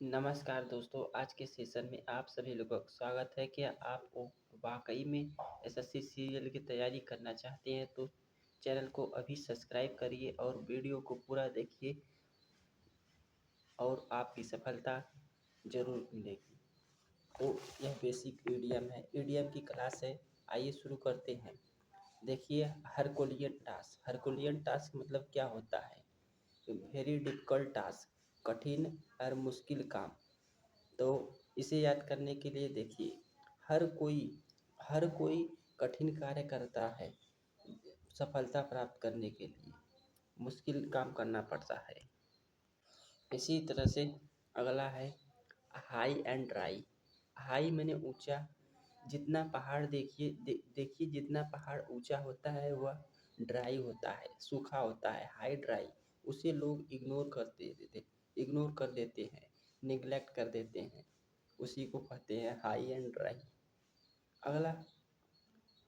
नमस्कार दोस्तों, आज के सेशन में आप सभी लोगों का स्वागत है। क्या आप वाकई में एसएससी सीरियल की तैयारी करना चाहते हैं तो चैनल को अभी सब्सक्राइब करिए और वीडियो को पूरा देखिए और आपकी सफलता ज़रूर मिलेगी। तो यह बेसिक ईडीएम है, ईडीएम की क्लास है। आइए शुरू करते हैं। देखिए, हरकुलियन टास्क मतलब क्या होता है? वेरी डिफ़िकल्ट टास्क, कठिन और मुश्किल काम। तो इसे याद करने के लिए देखिए, हर कोई हर कोई कठिन कार्य करता है सफलता प्राप्त करने के लिए, मुश्किल काम करना पड़ता है। इसी तरह से अगला है हाई एंड ड्राई। हाई माने ऊंचा। जितना पहाड़ देखिए जितना पहाड़ ऊंचा होता है वह ड्राई होता है, सूखा होता है, हाई ड्राई। उसे लोग इग्नोर कर देते हैं, निगलेक्ट कर देते हैं। उसी को कहते हैं हाई एंड ड्राई। अगला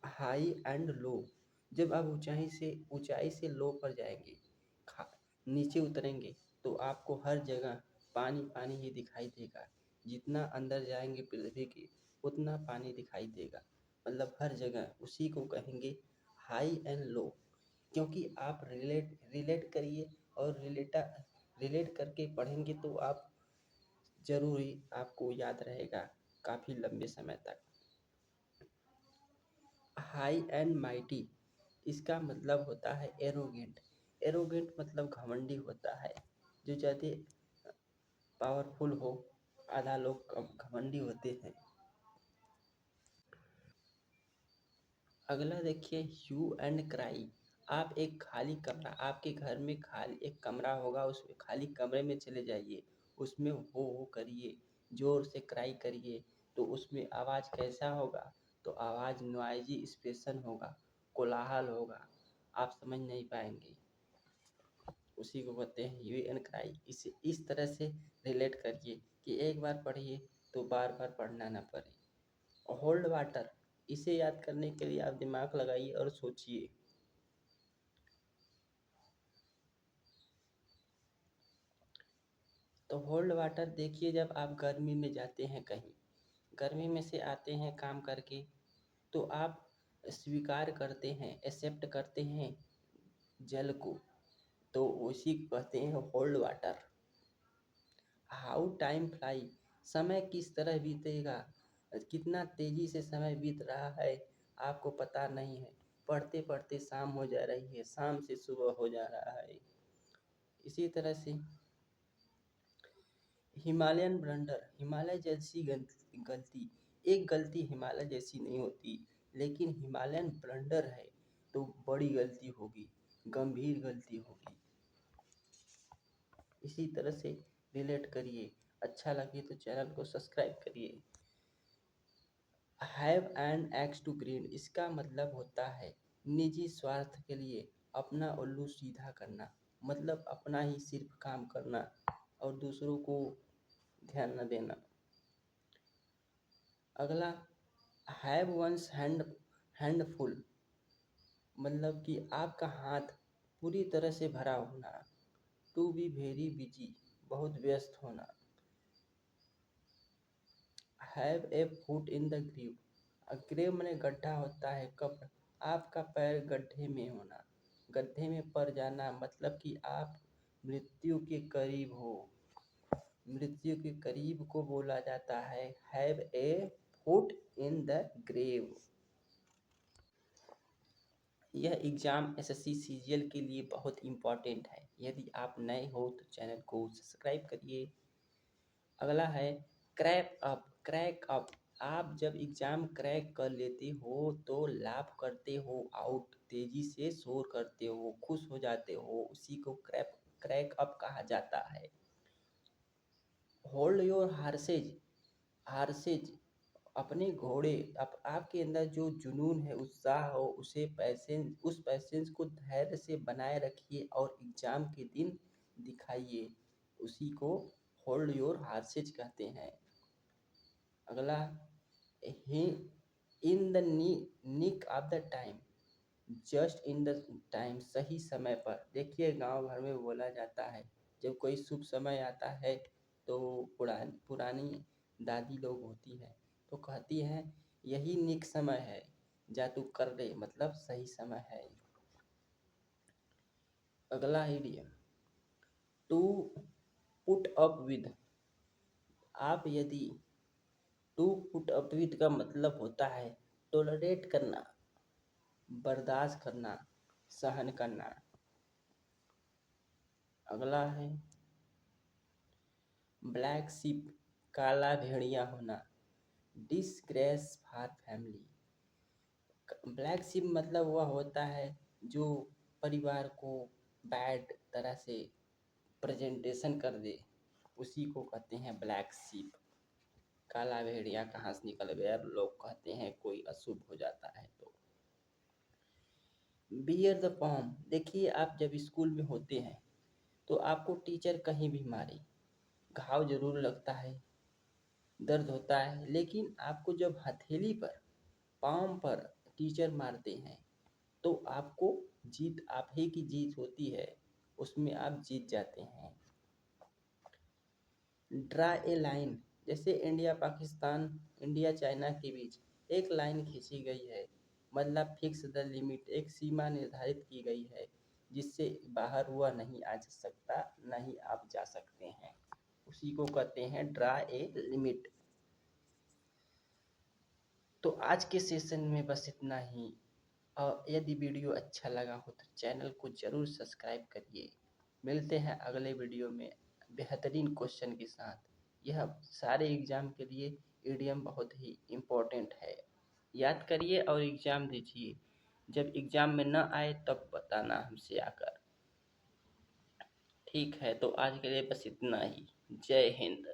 हाई एंड लो। जब आप ऊंचाई से लो पर जाएंगे, नीचे उतरेंगे, तो आपको हर जगह पानी पानी ही दिखाई देगा। जितना अंदर जाएंगे पृथ्वी के उतना पानी दिखाई देगा, मतलब हर जगह। उसी को कहेंगे हाई एंड लो। क्योंकि आप रिलेट रिलेट करिए और रिलेट करके पढ़ेंगे तो आप ज़रूर ही आपको याद रहेगा काफ़ी लंबे समय तक। हाई एंड माइटी, इसका मतलब होता है एरोगेंट। एरोगेंट मतलब घमंडी होता है, जो ज़्यादा पावरफुल हो। आधा लोग घमंडी होते हैं। अगला देखिए ह्यू एंड क्राई। आप एक खाली कमरा, आपके घर में खाली एक कमरा होगा, उसमें खाली कमरे में चले जाइए, उसमें हो करिए, ज़ोर से क्राई करिए। तो उसमें आवाज़ कैसा होगा? तो आवाज़ नॉइजी एक्सप्रेशन होगा, कोलाहल होगा, आप समझ नहीं पाएंगे। उसी को कहते हैं ह्यू एंड क्राई। इसे इस तरह से रिलेट करिए कि एक बार पढ़िए तो बार बार पढ़ना ना पड़े। होल्ड वाटर, इसे याद करने के लिए आप दिमाग लगाइए और सोचिए। तो होल्ड वाटर देखिए, जब आप गर्मी में जाते हैं कहीं, गर्मी में से आते हैं काम करके, तो आप स्वीकार करते हैं, एक्सेप्ट करते हैं जल को, तो उसी को कहते हैं hold water. How time fly, समय किस तरह बीतेगा, कितना तेजी से समय बीत रहा है आपको पता नहीं है। पढ़ते पढ़ते शाम हो जा रही है, शाम से सुबह हो जा रहा है। इसी तरह से हिमालयन ब्लंडर, हिमालय जैसी गलती, एक गलती हिमालय जैसी नहीं होती, लेकिन हिमालयन ब्लंडर है तो बड़ी गलती होगी, गंभीर गलती होगी। इसी तरह से रिलेट करिए। अच्छा लगे तो चैनल को सब्सक्राइब करिए। Have an axe to grind, इसका मतलब होता है निजी स्वार्थ के लिए अपना उल्लू सीधा करना, मतलब अपना ही सिर्फ काम करना और दूसरों को ध्यान न देना। अगला हैव वंस हैंडफुल, मतलब कि आपका हाथ पूरी तरह से भरा होना। टू बी वेरी बिजी, बहुत व्यस्त होना। Have a foot in the grave, grave में गड्ढा होता है कब्र, आपका पैर गड्ढे में होना, गड्ढे में पड़ जाना, मतलब कि आप मृत्यु के करीब हो। मृत्यु के करीब को बोला जाता है have a foot in the grave. यह एग्ज़ाम एसएससी सीजीएल के लिए बहुत इम्पॉर्टेंट है। यदि आप नए हो तो चैनल को सब्सक्राइब करिए। अगला है क्रैक अप। आप जब एग्ज़ाम क्रैक कर लेते हो तो लाभ करते हो, आउट तेज़ी से शोर करते हो, खुश हो जाते हो, उसी को क्रैक अप कहा जाता है। होल्ड योर हार्सेज, अपने घोड़े, आपके अंदर जो जुनून है, उत्साह हो, उस पैसेंस को धैर्य से बनाए रखिए और एग्ज़ाम के दिन दिखाइए। उसी को होल्ड योर हार्सेज कहते हैं। अगला ही in the nick of the time, just in the time, सही समय पर। देखिए गांव भर में बोला जाता है जब कोई शुभ समय आता है तो पुरानी पुरानी दादी लोग होती है तो कहती हैं यही निक समय है, जा तू कर ले, मतलब सही समय है। अगला idiom, to put up with. आप यदि टू पुट अप विद का मतलब होता है टोलरेट करना, बर्दाश्त करना, सहन करना। अगला है ब्लैक शिप, काला भेड़िया होना, disgrace for family. Black ship मतलब वह होता है जो परिवार को बैड तरह से प्रेजेंटेशन कर दे, उसी को कहते हैं ब्लैक शिप। काला भेड़िया कहाँ से निकल गया, लोग कहते हैं कोई अशुभ हो जाता है तो। बियर द पॉम, देखिए आप जब स्कूल में होते हैं तो आपको टीचर कहीं भी मारे, घाव जरूर लगता है, दर्द होता है, लेकिन आपको जब हथेली पर, पाँव पर टीचर मारते हैं तो आपको जीत, आप ही की जीत होती है, उसमें आप जीत जाते हैं। ड्रा ए लाइन, जैसे इंडिया पाकिस्तान, इंडिया चाइना के बीच एक लाइन खींची गई है, मतलब फिक्स द लिमिट, एक सीमा निर्धारित की गई है जिससे बाहर हुआ नहीं आ सकता, नहीं आप जा सकते हैं, उसी को कहते हैं ड्रा ए लिमिट। तो आज के सेशन में बस इतना ही, और यदि वीडियो अच्छा लगा हो तो चैनल को ज़रूर सब्सक्राइब करिए। मिलते हैं अगले वीडियो में बेहतरीन क्वेश्चन के साथ। यह सारे एग्ज़ाम के लिए ईडीएम बहुत ही इम्पोर्टेंट है, याद करिए और एग्ज़ाम दीजिए। जब एग्ज़ाम में न आए तब बताना हमसे आकर। ठीक है, तो आज के लिए बस इतना ही। जय हिंद।